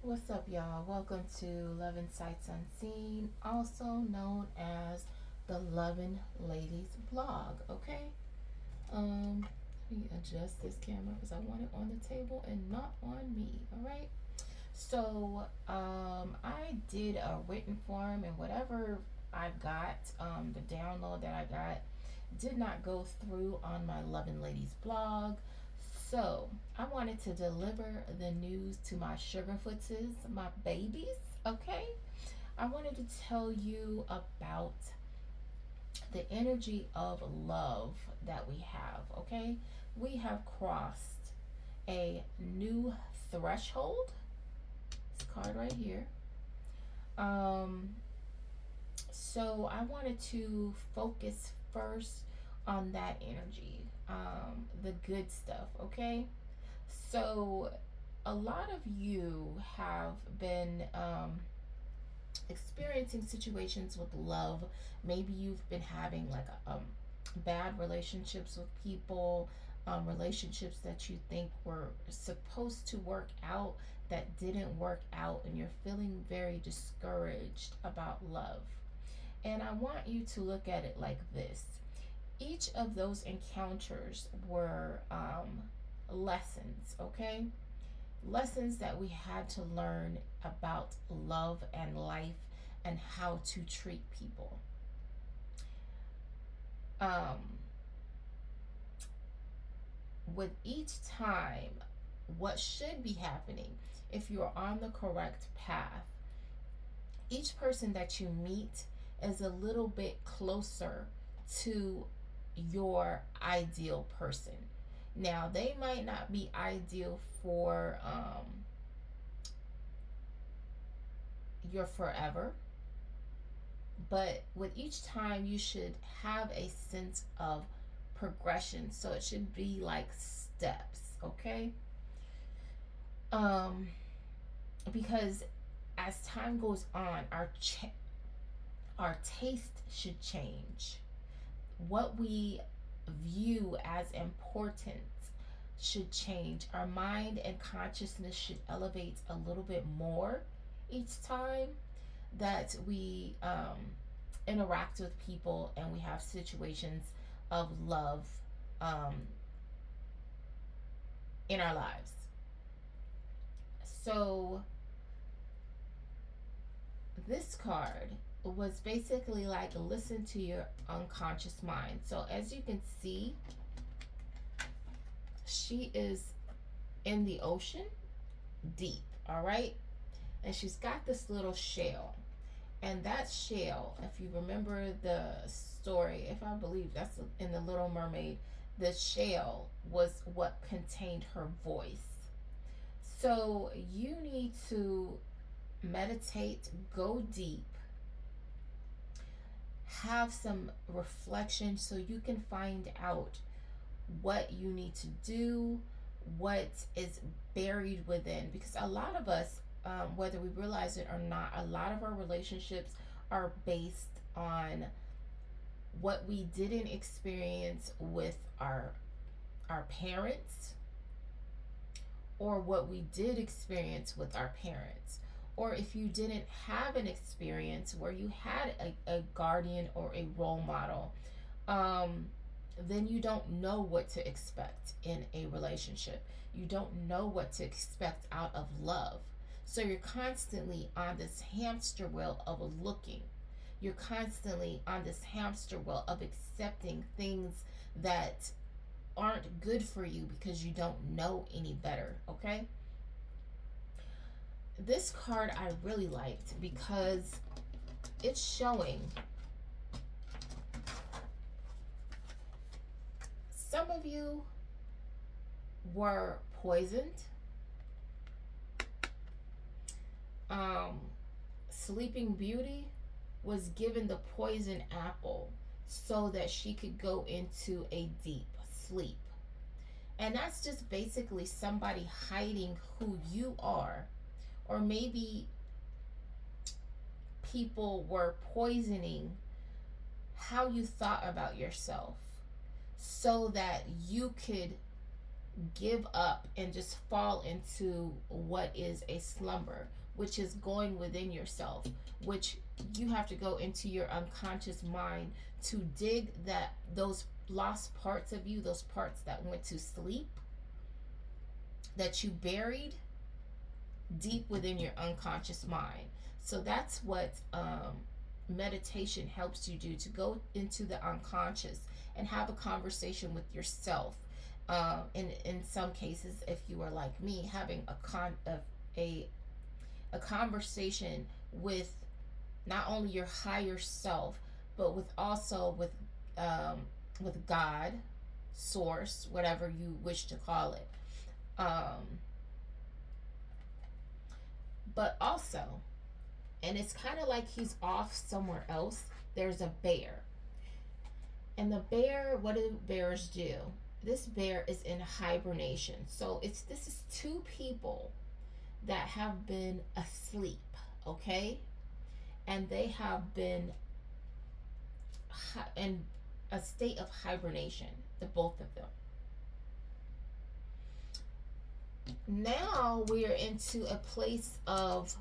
What's up, y'all? Welcome to Loving Sights Unseen, also known as the Loving Ladies blog. Okay, let me adjust this camera because I want it on the table and not on me. All right. So, I did a written form, and whatever I got, the download that I got, did not go through on my Loving Ladies blog. So, I wanted to deliver the news to my sugarfootses, my babies, okay? I wanted to tell you about the energy of love that we have, okay? We have crossed a new threshold. This card right here. Um, so I wanted to focus first on that energy, the good stuff, okay? So a lot of you have been experiencing situations with love. Maybe you've been having like bad relationships with people, relationships that you think were supposed to work out that didn't work out, and you're feeling very discouraged about love. And I want you to look at it like this: each of those encounters were lessons, okay? Lessons that we had to learn about love and life and how to treat people. Um, with each time, what should be happening if you're on the correct path, each person that you meet is a little bit closer to your ideal person. Now, they might not be ideal for your forever, but with each time, you should have a sense of progression. So it should be like steps, okay? Um, because as time goes on, our taste should change. What we view as important should change. Our mind and consciousness should elevate a little bit more each time that we interact with people and we have situations of love um, in our lives. So, this card was basically like listen to your unconscious mind. So, as you can see, she is in the ocean deep, all right? And she's got this little shell. And that shell, if you remember the story, if I believe that's in The Little Mermaid, the shell was what contained her voice. So you need to meditate, go deep, have some reflection so you can find out what you need to do, what is buried within. Because a lot of us, whether we realize it or not, a lot of our relationships are based on what we didn't experience with our parents, or what we did experience with our parents, or if you didn't have an experience where you had a guardian or a role model, um, then you don't know what to expect in a relationship. You don't know what to expect out of love. So you're constantly on this hamster wheel of looking. You're constantly on this hamster wheel of accepting things that aren't good for you because you don't know any better, okay? This card I really liked because it's showing some of you were poisoned. Sleeping Beauty was given the poison apple so that she could go into a deep sleep. And that's just basically somebody hiding who you are. Or maybe people were poisoning how you thought about yourself so that you could give up and just fall into what is a slumber, which is going within yourself, which you have to go into your unconscious mind to dig that those lost parts of you, those parts that went to sleep, that you buried deep within your unconscious mind. So that's what meditation helps you do, to go into the unconscious and have a conversation with yourself. In some cases, if you are like me, having a conversation with not only your higher self, but with also with God, source, whatever you wish to call it. But also, and it's kind of like he's off somewhere else. There's a bear, and the bear. What do bears do? This bear is in hibernation. So this is two people that have been asleep, okay, and they have been in a state of hibernation, the both of them. Now we are into a place of,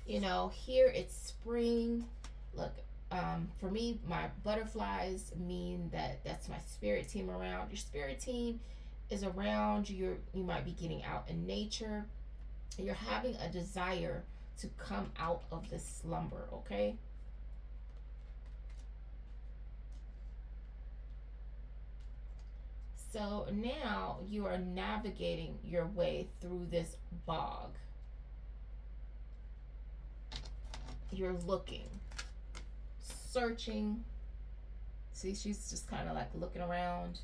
here it's spring. Look, for me, my butterflies mean that's my spirit team around. Your spirit team is around. You might be getting out in nature. You're having a desire to come out of this slumber, okay? So now you are navigating your way through this bog. You're looking, searching. See, she's just kind of like looking around.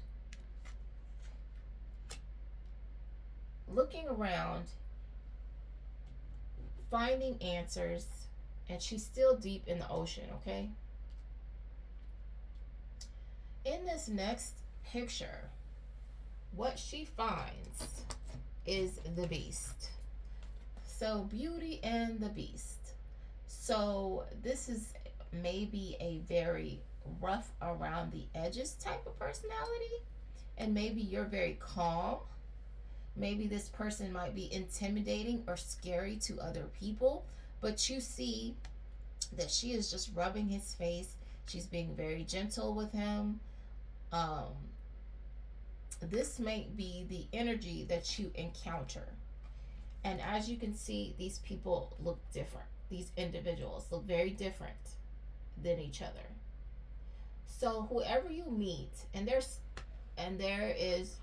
Looking around, finding answers, and she's still deep in the ocean, okay? In this next picture, what she finds is the beast. So, Beauty and the Beast. So, this is maybe a very rough around the edges type of personality, and maybe you're very calm. Maybe this person might be intimidating or scary to other people, but you see that she is just rubbing his face. She's being very gentle with him. This may be the energy that you encounter. And as you can see, these people look different. These individuals look very different than each other. So whoever you meet, and there is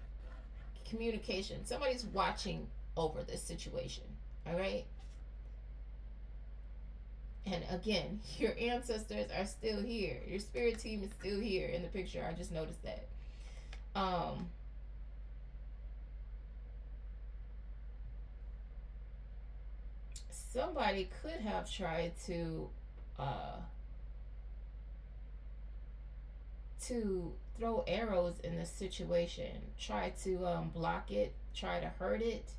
communication. Somebody's watching over this situation. All right. And again, your ancestors are still here. Your spirit team is still here in the picture. I just noticed that. Somebody could have tried to throw arrows in this situation, try to block it, try to hurt it.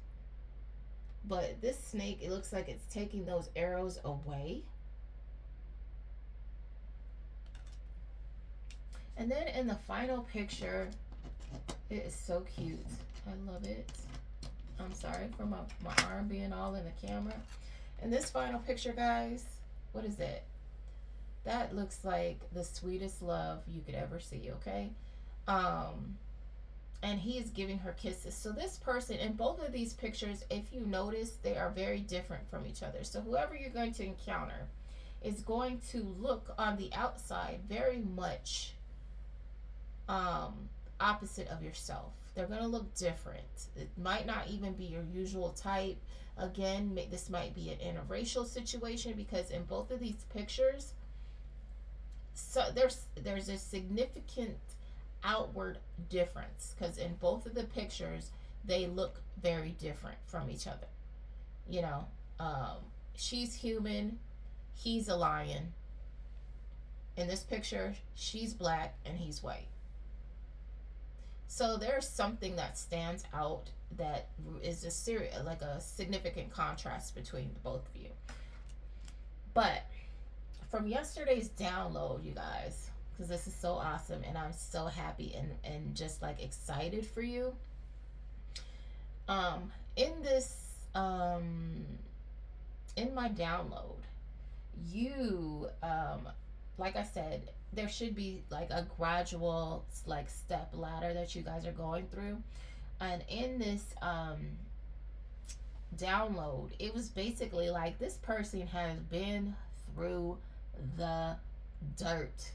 But this snake, it looks like it's taking those arrows away. And then in the final picture, it is so cute. I love it. I'm sorry for my arm being all in the camera. In this final picture, guys, what is it? That looks like the sweetest love you could ever see, okay? And he is giving her kisses. So this person, in both of these pictures, if you notice, they are very different from each other. So whoever you're going to encounter is going to look on the outside very much opposite of yourself. They're going to look different. It might not even be your usual type. Again, this might be an interracial situation, because in both of these pictures, so there's a significant outward difference, because in both of the pictures they look very different from each other. She's human, he's a lion. In this picture, she's black and he's white. So there's something that stands out that is like a significant contrast between the both of you. But from yesterday's download, you guys, because this is so awesome and I'm so happy and just like excited for you. In this, in my download, you, like I said, there should be like a gradual like step ladder that you guys are going through. And in this download, it was basically like this person has been through the dirt.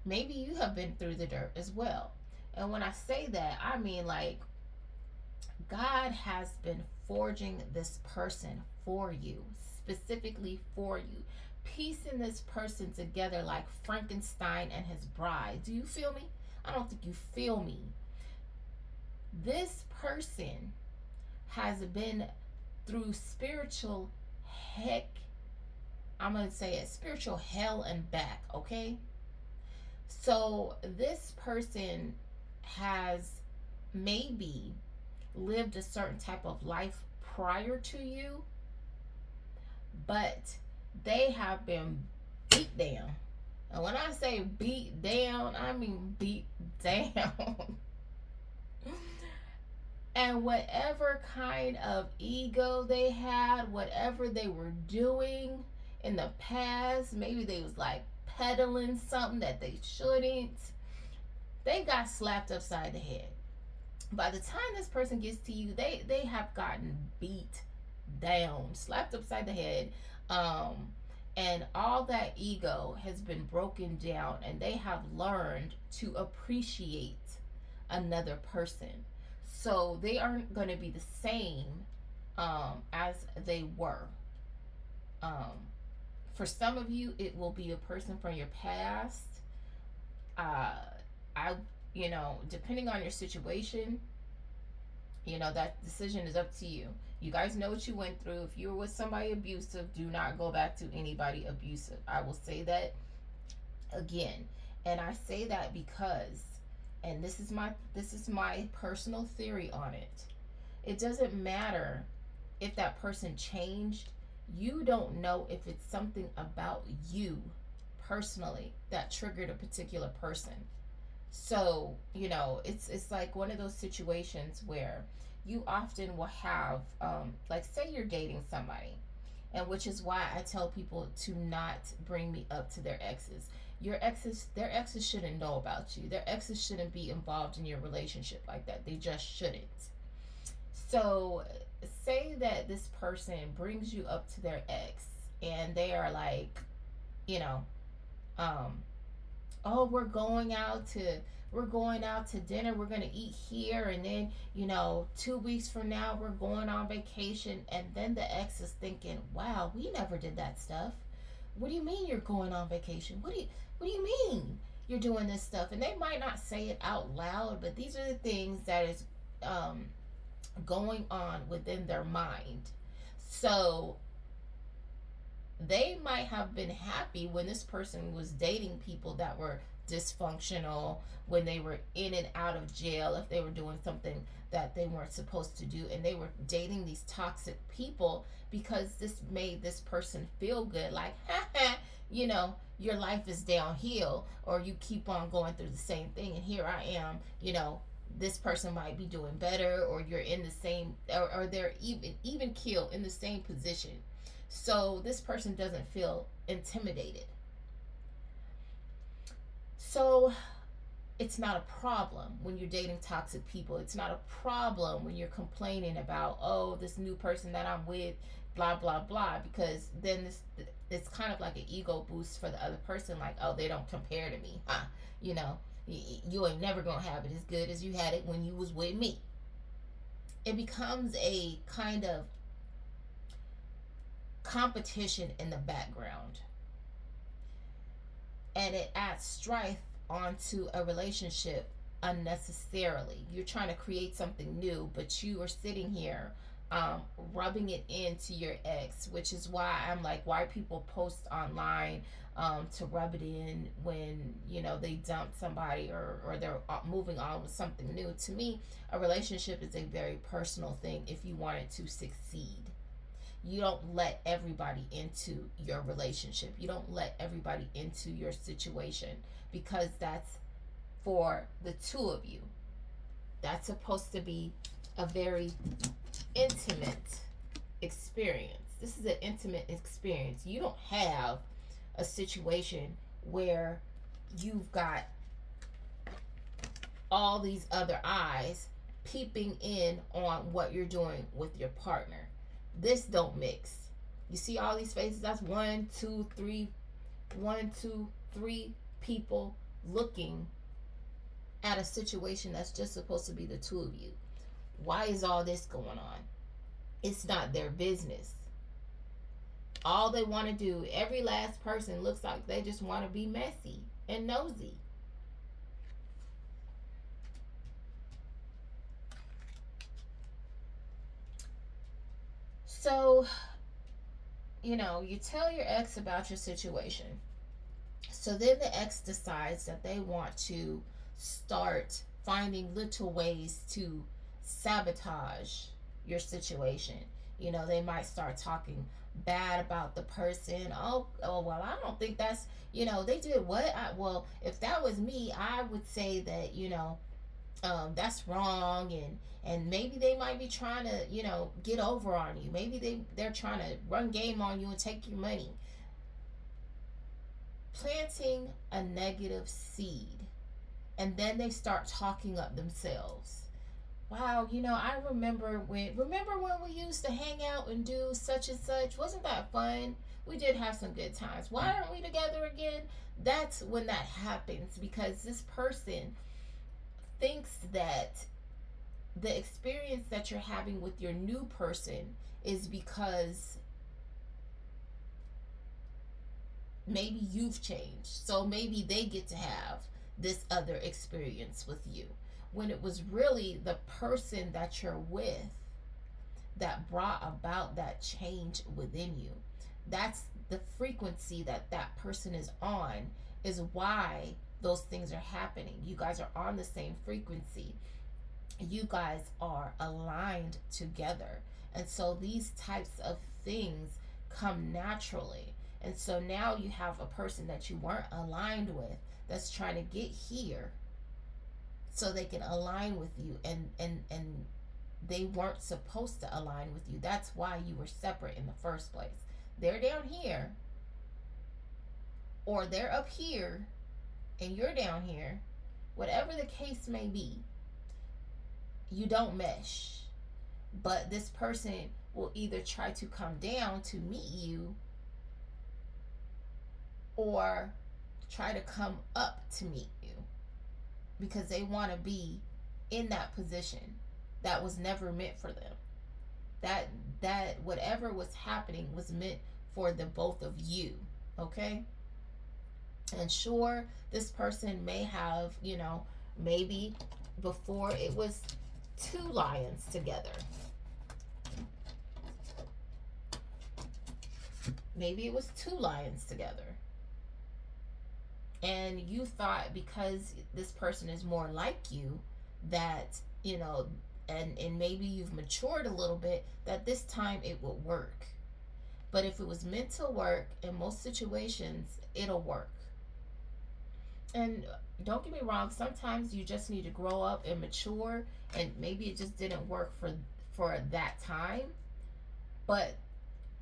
Maybe you have been through the dirt as well. And when I say that, I mean like God has been forging this person for you, specifically for you, piecing this person together like Frankenstein and his bride. Do you feel me? I don't think you feel me. This person has been through spiritual heck. I'm going to say it, spiritual hell and back, okay? So this person has maybe lived a certain type of life prior to you, but they have been beat down. And when I say beat down, I mean beat down. And whatever kind of ego they had, whatever they were doing in the past, maybe they was like peddling something that they shouldn't, they got slapped upside the head. By the time this person gets to you, they have gotten beat down, slapped upside the head, and all that ego has been broken down, and they have learned to appreciate another person. So they aren't going to be the same as they were. Um, for some of you, it will be a person from your past. I, depending on your situation, that decision is up to you. You guys know what you went through. If you were with somebody abusive, do not go back to anybody abusive. I will say that again. And I say that because, and this is my personal theory on it. It doesn't matter if that person changed. You don't know if it's something about you personally that triggered a particular person. So, it's like one of those situations where you often will have, like, say you're dating somebody, and which is why I tell people to not bring me up to their exes. Their exes shouldn't know about you. Their exes shouldn't be involved in your relationship like that. They just shouldn't. So, say that this person brings you up to their ex, and they are like, you know, um, oh, we're going out to dinner, we're going to eat here, and then 2 weeks from now we're going on vacation. And then the ex is thinking, wow, we never did that stuff. What do you mean you're going on vacation? What do you mean you're doing this stuff? And they might not say it out loud, but these are the things that is um, going on within their mind. So they might have been happy when this person was dating people that were dysfunctional, when they were in and out of jail, if they were doing something that they weren't supposed to do, and they were dating these toxic people because this made this person feel good, like, your life is downhill, or you keep on going through the same thing, and here I am, this person might be doing better, or you're in the same, or they're even killed in the same position. So this person doesn't feel intimidated. So it's not a problem when you're dating toxic people. It's not a problem when you're complaining about, oh, this new person that I'm with, blah blah blah, because then it's kind of like an ego boost for the other person, like, oh, they don't compare to me, huh? You ain't never gonna have it as good as you had it when you was with me. It becomes a kind of competition in the background, and it adds strife onto a relationship unnecessarily. You're trying to create something new, but you are sitting here rubbing it into your ex, which is why I'm like, why people post online to rub it in when they dumped somebody, or they're moving on with something new. To me, a relationship is a very personal thing. If you want it to succeed, you don't let everybody into your relationship. You don't let everybody into your situation, because that's for the two of you. That's supposed to be a very intimate experience. This is an intimate experience. You don't have a situation where you've got all these other eyes peeping in on what you're doing with your partner. This don't mix. You see all these faces? That's one, two, three people looking at a situation that's just supposed to be the two of you. Why is all this going on? It's not their business. All they want to do, every last person looks like they just want to be messy and nosy. So, you tell your ex about your situation. So then the ex decides that they want to start finding little ways to sabotage your situation. They might start talking bad about the person. Oh, well, I don't think that's, they did what? Well, if that was me, I would say that, that's wrong, and maybe they might be trying to get over on you. Maybe they're trying to run game on you and take your money. Planting a negative seed, and then they start talking up themselves. Wow, I remember when we used to hang out and do such and such. Wasn't that fun? We did have some good times. Why aren't we together again? That's when that happens, because this person thinks that the experience that you're having with your new person is because maybe you've changed. So maybe they get to have this other experience with you, when it was really the person that you're with that brought about that change within you. That's the frequency that that person is on, is why those things are happening. You guys are on the same frequency. You guys are aligned together. And so these types of things come naturally. And so now you have a person that you weren't aligned with that's trying to get here so they can align with you, and they weren't supposed to align with you. That's why you were separate in the first place. They're down here, or they're up here and you're down here. Whatever the case may be, you don't mesh. But this person will either try to come down to meet you, or try to come up to meet you, because they want to be in that position that was never meant for them. That whatever was happening was meant for the both of you. Okay? And sure, this person may have, maybe before it was two lions together. Maybe it was two lions together. And you thought, because this person is more like you, that, and maybe you've matured a little bit, that this time it would work. But if it was meant to work, in most situations, it'll work. And don't get me wrong, sometimes you just need to grow up and mature, and maybe it just didn't work for that time. But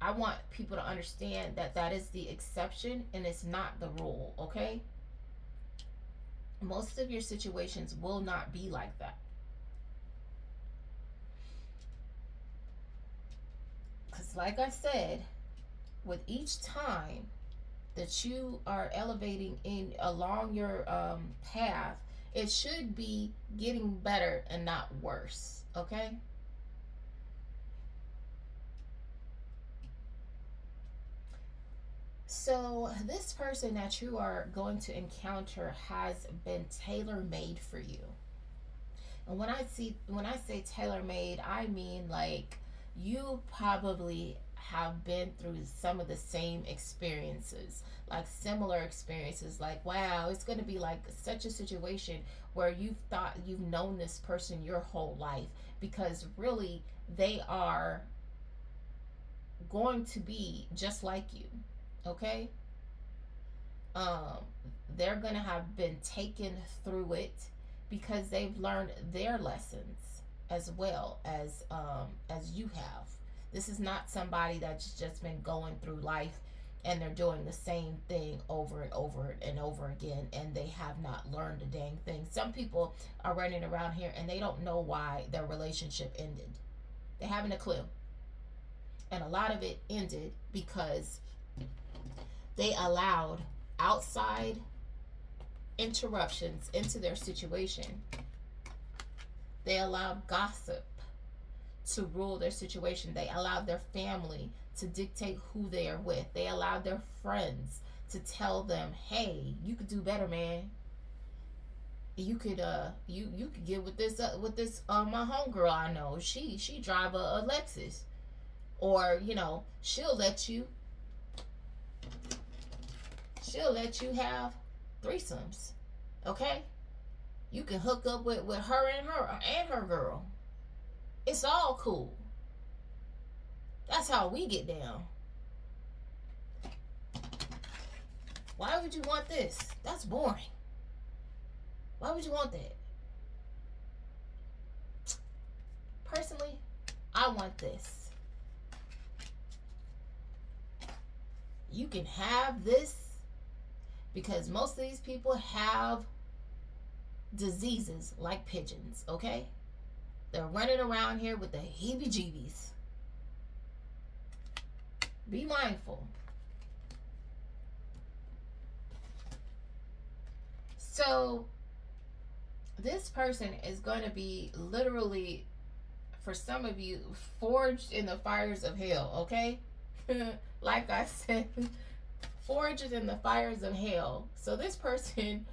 I want people to understand that that is the exception and it's not the rule, okay? Most of your situations will not be like that. Because, like I said, with each time that you are elevating in along your path, it should be getting better and not worse, okay? So this person that you are going to encounter has been tailor-made for you. And when I say tailor-made, I mean like you probably have been through some of the same experiences, like similar experiences, like wow, it's going to be like such a situation where you've thought you've known this person your whole life, because really they are going to be just like you. Okay? um they're gonna have been taken through it. because they've learned their lessons as well as you have. This is not somebody that's just been going through life and they're doing the same thing over and over and over again, and they have not learned a dang thing. Some people are running around here and they don't know why their relationship ended. They haven't a clue. And a lot of it ended because they allowed outside interruptions into their situation. They allowed gossip to rule their situation. They allowed their family to dictate who they are with. They allowed their friends to tell them, "Hey, you could do better, man. You could get with this my homegirl I know. She drive a Lexus, or she'll let you have threesomes, okay? You can hook up with her and her girl. It's all cool. That's how we get down. Why would you want this? That's boring. Why would you want that? Personally, I want this. You can have this because most of these people have diseases like pigeons, okay? They're running around here with the heebie-jeebies. Be mindful. So, this person is going to be literally, for some of you, forged in the fires of hell, okay? Like I said, forged in the fires of hell. So, this person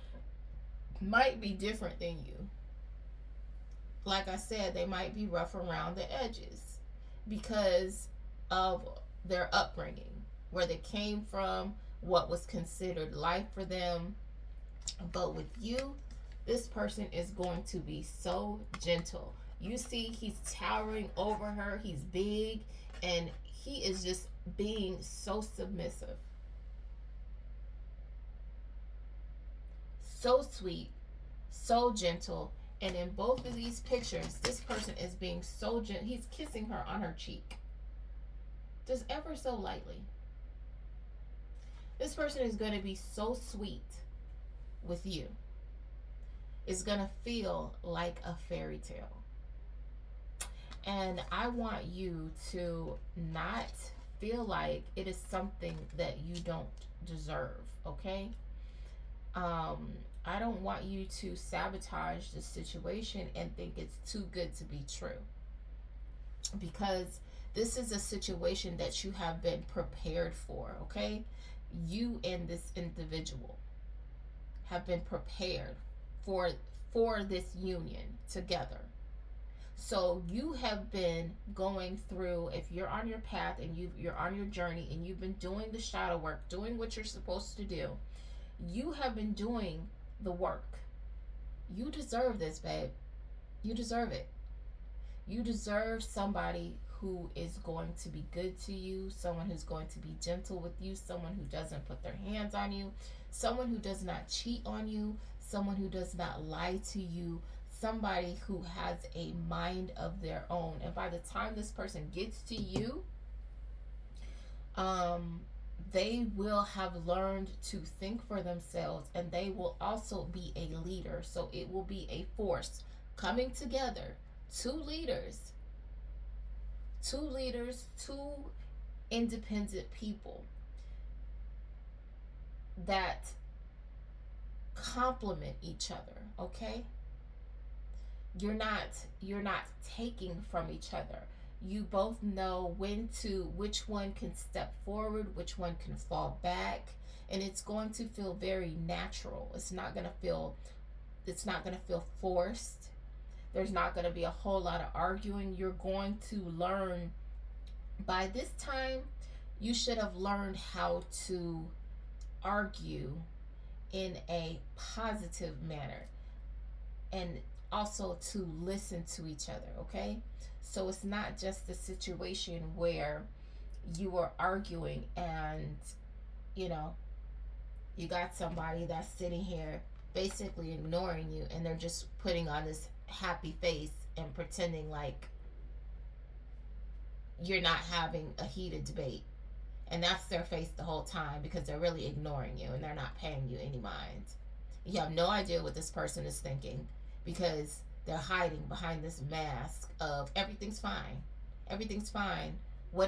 might be different than you. Like I said, they might be rough around the edges because of their upbringing, where they came from, what was considered life for them. But with you, this person is going to be so gentle. You see, he's towering over her. He's big, and he is just being so submissive. So sweet, so gentle. And in both of these pictures, this person is being so gentle. He's kissing her on her cheek, just ever so lightly. This person is going to be so sweet with you. It's going to feel like a fairy tale. And I want you to not feel like it is something that you don't deserve, okay? I don't want you to sabotage the situation and think it's too good to be true. Because this is a situation that you have been prepared for, okay? You and this individual have been prepared for this union together. So you have been going through, if you're on your path and you're on your journey and you've been doing the shadow work, doing what you're supposed to do, you have been doing the work. You deserve this, babe. You deserve it. You deserve somebody who is going to be good to you, someone who's going to be gentle with you, someone who doesn't put their hands on you, someone who does not cheat on you, someone who does not lie to you, somebody who has a mind of their own. And by the time this person gets to you, they will have learned to think for themselves, and they will also be a leader. So it will be a force coming together. Two leaders, two independent people that complement each other, okay? You're not taking from each other. You both know which one can step forward, which one can fall back, and it's going to feel very natural. It's not going to feel forced. There's not going to be a whole lot of arguing. You're going to learn. By this time, you should have learned how to argue in a positive manner, and also to listen to each other, okay? So it's not just a situation where you are arguing and, you got somebody that's sitting here basically ignoring you, and they're just putting on this happy face and pretending like you're not having a heated debate. And that's their face the whole time because they're really ignoring you and they're not paying you any mind. You have no idea what this person is thinking because they're hiding behind this mask of everything's fine. Everything's fine. I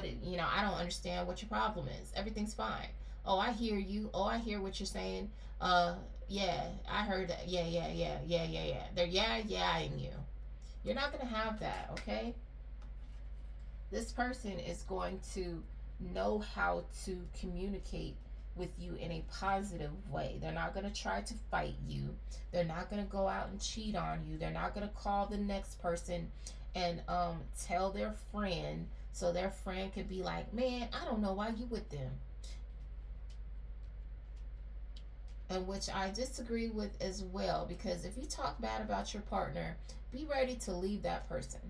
don't understand what your problem is. Everything's fine. Oh, I hear you. Oh, I hear what you're saying. Yeah, I heard that. Yeah. They're yeah-ing you. You're not going to have that, okay? This person is going to know how to communicate with you in a positive way. They're not going to try to fight you. They're not going to go out and cheat on you. They're not going to call the next person and tell their friend so their friend could be like, man, I don't know why you with them. And which I disagree with as well, because if you talk bad about your partner, be ready to leave that person,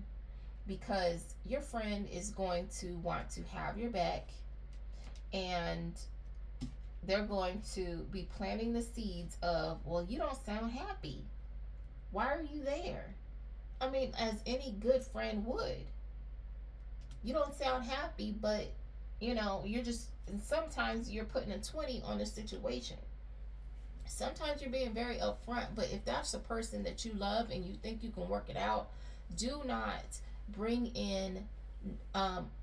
because your friend is going to want to have your back, and they're going to be planting the seeds of, well, you don't sound happy. Why are you there? I mean, as any good friend would. You don't sound happy, but you're just, and sometimes you're putting a 20 on the situation. Sometimes you're being very upfront, but if that's a person that you love and you think you can work it out, do not bring in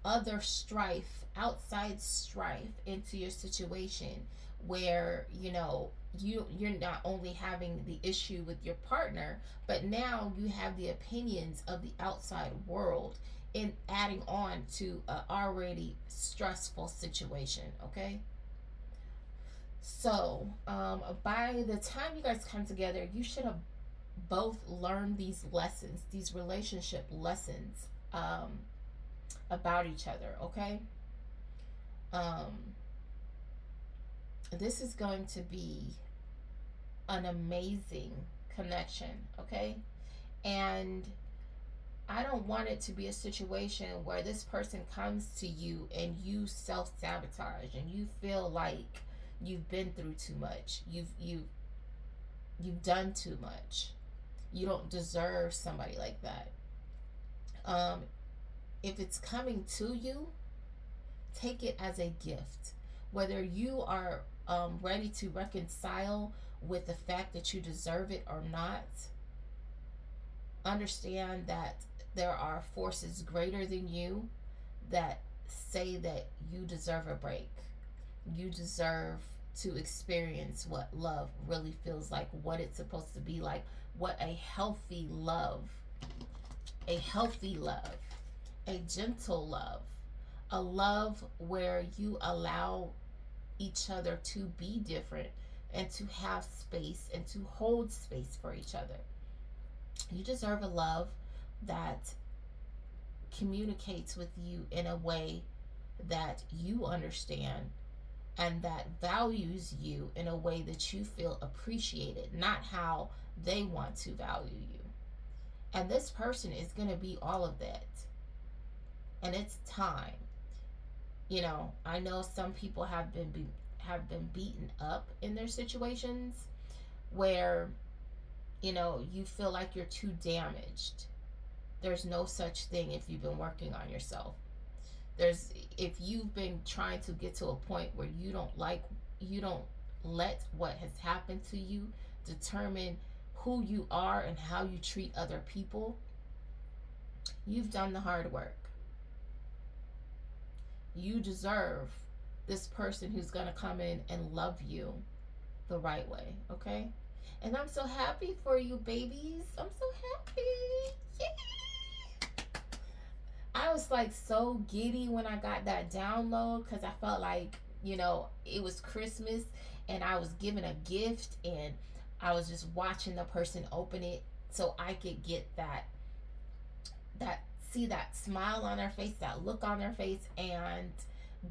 other strife, outside strife into your situation, where you're not only having the issue with your partner, but now you have the opinions of the outside world in adding on to an already stressful situation. Okay. So by the time you guys come together, you should have both learned these lessons, these relationship lessons, about each other. Okay. um, this is going to be an amazing connection. Okay. And I don't want it to be a situation where this person comes to you and you self-sabotage and you feel like you've been through too much. You've done too much. You don't deserve somebody like that. If it's coming to you, take it as a gift. Whether you are ready to reconcile with the fact that you deserve it or not, understand that there are forces greater than you that say that you deserve a break. You deserve to experience what love really feels like, what it's supposed to be like, what a healthy love, a gentle love, a love where you allow each other to be different and to have space and to hold space for each other. You deserve a love that communicates with you in a way that you understand and that values you in a way that you feel appreciated, not how they want to value you. And this person is going to be all of that. And it's time. I know some people have been beaten up in their situations where you feel like you're too damaged. There's no such thing if you've been working on yourself. If you've been trying to get to a point where you don't let what has happened to you determine who you are and how you treat other people, you've done the hard work. You deserve this person who's going to come in and love you the right way, okay? And I'm so happy for you, babies. I'm so happy. Yay! I was like so giddy when I got that download because I felt like, it was Christmas and I was given a gift and I was just watching the person open it so I could get see that smile on their face, that look on their face, and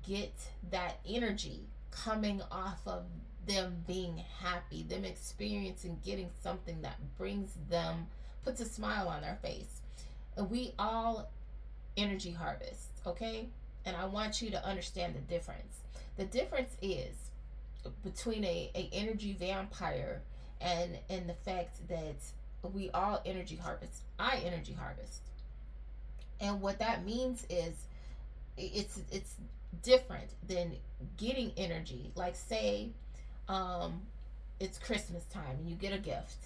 get that energy coming off of them being happy, them experiencing getting something that puts a smile on their face. And we all energy harvest, okay? And I want you to understand the difference. The difference is between a energy vampire and the fact that we all energy harvest. I energy harvest. And what that means is it's different than getting energy. Like say um it's Christmas time and you get a gift,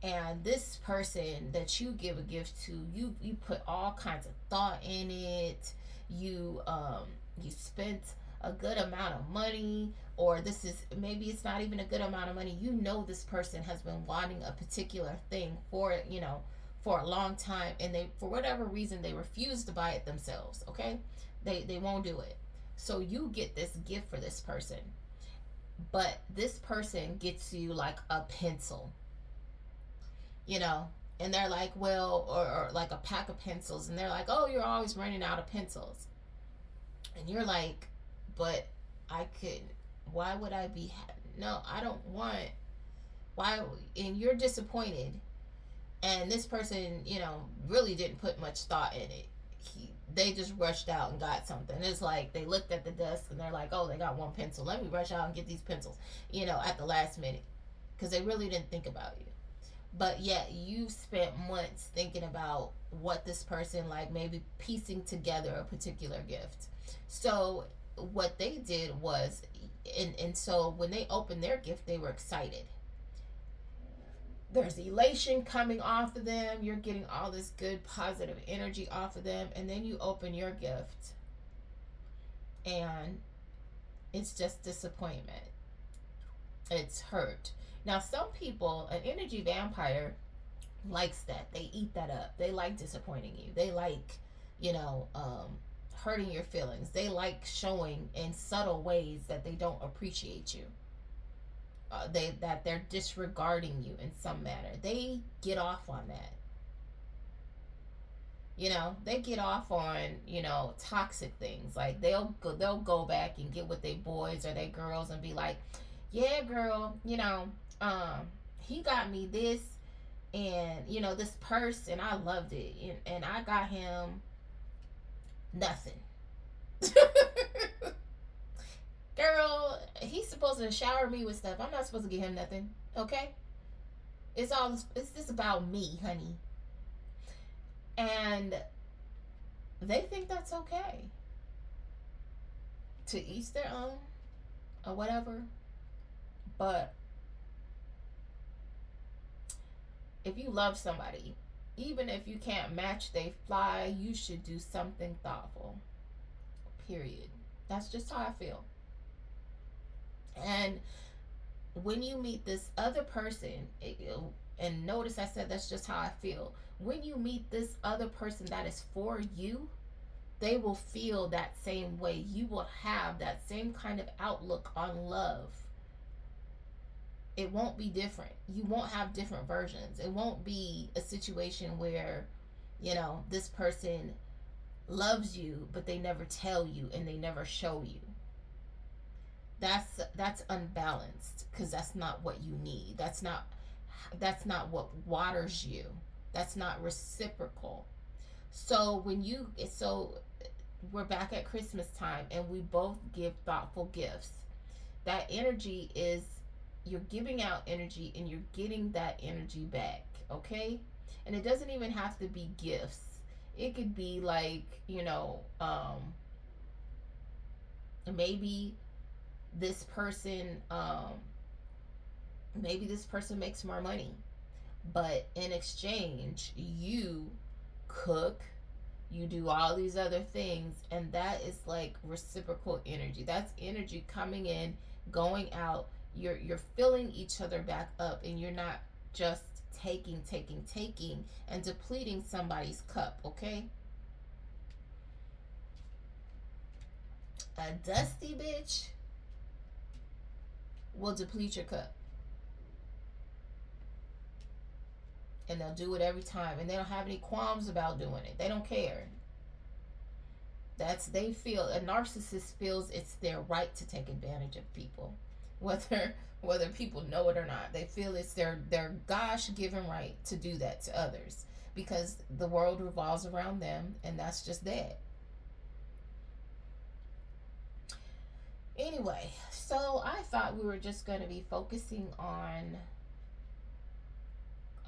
and this person that you give a gift to, you put all kinds of thought in it. You spent a good amount of money, or this is maybe it's not even a good amount of money. You know this person has been wanting a particular thing for for a long time, and they, for whatever reason, they refuse to buy it themselves. Okay, they won't do it. So you get this gift for this person, but this person gets you like a pencil, you know, and they're like, well, or like a pack of pencils, and they're like, oh, you're always running out of pencils. And you're like, but I could, why would I be, no, I don't want, why, and you're disappointed. And this person, really didn't put much thought in it. They just rushed out and got something. It's like they looked at the desk and they're like, oh, they got one pencil. Let me rush out and get these pencils, at the last minute. Because they really didn't think about you. But yet you spent months thinking about what this person, like maybe piecing together a particular gift. So what they did was, and so when they opened their gift, they were excited. There's elation coming off of them. You're getting all this good positive energy off of them. And then you open your gift and it's just disappointment. It's hurt. Now, some people, an energy vampire likes that. They eat that up. They like disappointing you. They like, hurting your feelings. They like showing in subtle ways that they don't appreciate you. That they're disregarding you in some manner. They get off on that. They get off on toxic things. Like they'll go back and get with their boys or their girls and be like, yeah, girl, he got me this, and this purse, and I loved it, and I got him nothing. Girl, he's supposed to shower me with stuff. I'm not supposed to get him nothing. Okay? It's just about me, honey. And they think that's okay. To each their own or whatever. But if you love somebody, even if you can't match they fly, you should do something thoughtful. Period. That's just how I feel. And when you meet this other person, and notice I said that's just how I feel. When you meet this other person that is for you, they will feel that same way. You will have that same kind of outlook on love. It won't be different. You won't have different versions. It won't be a situation where, this person loves you, but they never tell you and they never show you. That's unbalanced, because that's not what you need. That's not what waters you. That's not reciprocal. So we're back at Christmas time and we both give thoughtful gifts. That energy is, you're giving out energy and you're getting that energy back, okay? And it doesn't even have to be gifts. It could be like, maybe this person makes more money, but in exchange you cook, you do all these other things, and that is like reciprocal energy. That's energy coming in, going out. You're filling each other back up, and you're not just taking and depleting somebody's cup, okay? A dusty bitch will deplete your cup. And they'll do it every time. And they don't have any qualms about doing it. They don't care. They feel, a narcissist feels it's their right to take advantage of people. Whether people know it or not. They feel it's their gosh given right to do that to others. Because the world revolves around them, and that's just that. Anyway, so I thought we were just going to be focusing on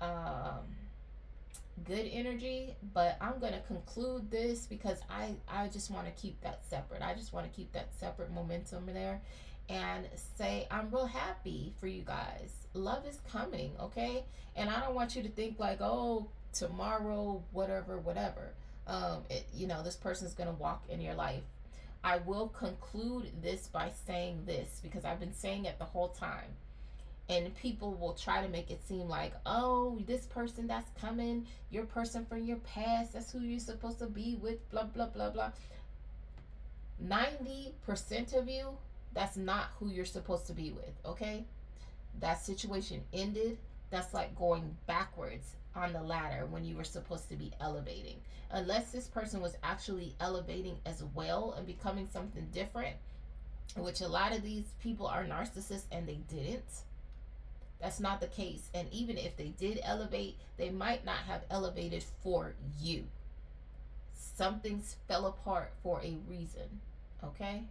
um, good energy, but I'm going to conclude this because I just want to keep that separate. I just want to keep that separate momentum there and say I'm real happy for you guys. Love is coming, okay? And I don't want you to think like, oh, tomorrow, whatever, whatever. This person's going to walk in your life. I will conclude this by saying this because I've been saying it the whole time, and people will try to make it seem like, oh, this person that's coming, your person from your past, that's who you're supposed to be with, blah blah blah blah. 90% of you, that's not who you're supposed to be with. Okay, that situation ended. That's like going backwards on the ladder when you were supposed to be elevating, unless this person was actually elevating as well and becoming something different, which a lot of these people are narcissists and they didn't. That's not the case. And even if they did elevate, they might not have elevated for you. Something's fell apart for a reason. Okay?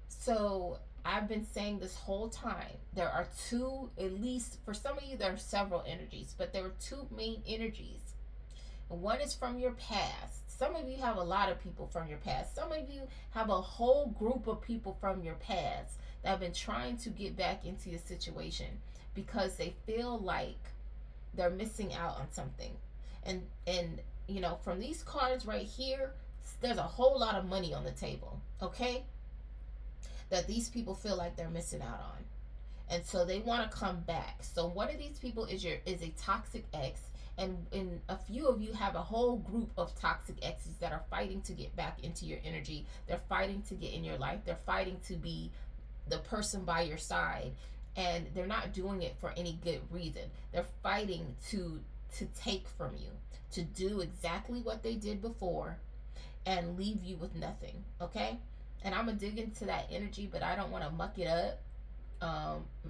So I've been saying this whole time, there are two, at least for some of you, there are several energies, but there are two main energies. One is from your past. Some of you have a lot of people from your past. Some of you have a whole group of people from your past that have been trying to get back into your situation because they feel like they're missing out on something. And from these cards right here, there's a whole lot of money on the table, okay? That these people feel like they're missing out on. And so they want to come back. So one of these people is a toxic ex, and a few of you have a whole group of toxic exes that are fighting to get back into your energy. They're fighting to get in your life. They're fighting to be the person by your side, and they're not doing it for any good reason. They're fighting to take from you, to do exactly what they did before and leave you with nothing, okay? And I'm gonna dig into that energy, but I don't want to muck it up,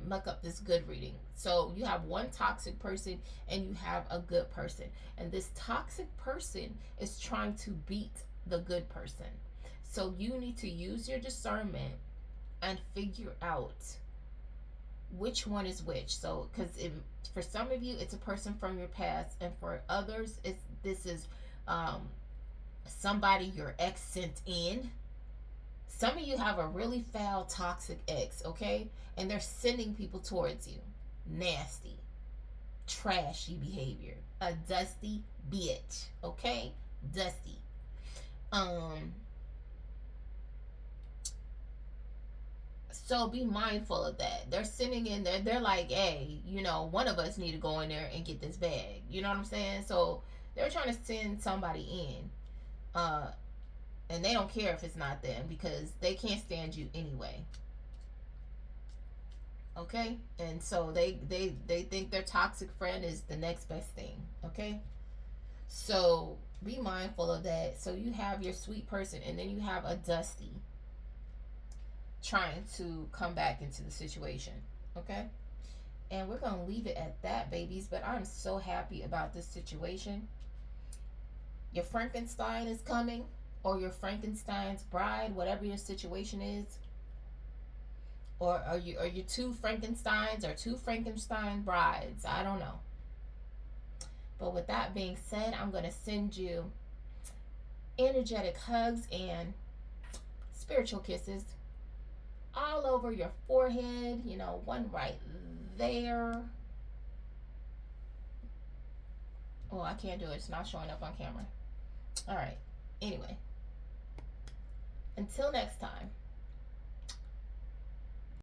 muck up this good reading. So you have one toxic person and you have a good person, and this toxic person is trying to beat the good person. So you need to use your discernment and figure out which one is which. So because for some of you it's a person from your past, and for others this is somebody your ex sent in. Some of you have a really foul toxic ex, okay, and they're sending people towards you. Nasty, trashy behavior, a dusty bitch, okay? Dusty. So be mindful of that. They're sitting in there. They're like, hey, one of us need to go in there and get this bag. You know what I'm saying? So they're trying to send somebody in. And they don't care if it's not them because they can't stand you anyway. Okay? And so they think their toxic friend is the next best thing. Okay? So be mindful of that. So you have your sweet person, and then you have a dusty trying to come back into the situation. Okay? And we're going to leave it at that, babies. But I'm so happy about this situation. Your Frankenstein is coming, or your Frankenstein's bride, whatever your situation is. Or are you two Frankensteins or two Frankenstein brides? I don't know. But with that being said, I'm going to send you energetic hugs and spiritual kisses all over your forehead, one right there. Oh, I can't do it. It's not showing up on camera. All right. Anyway, until next time.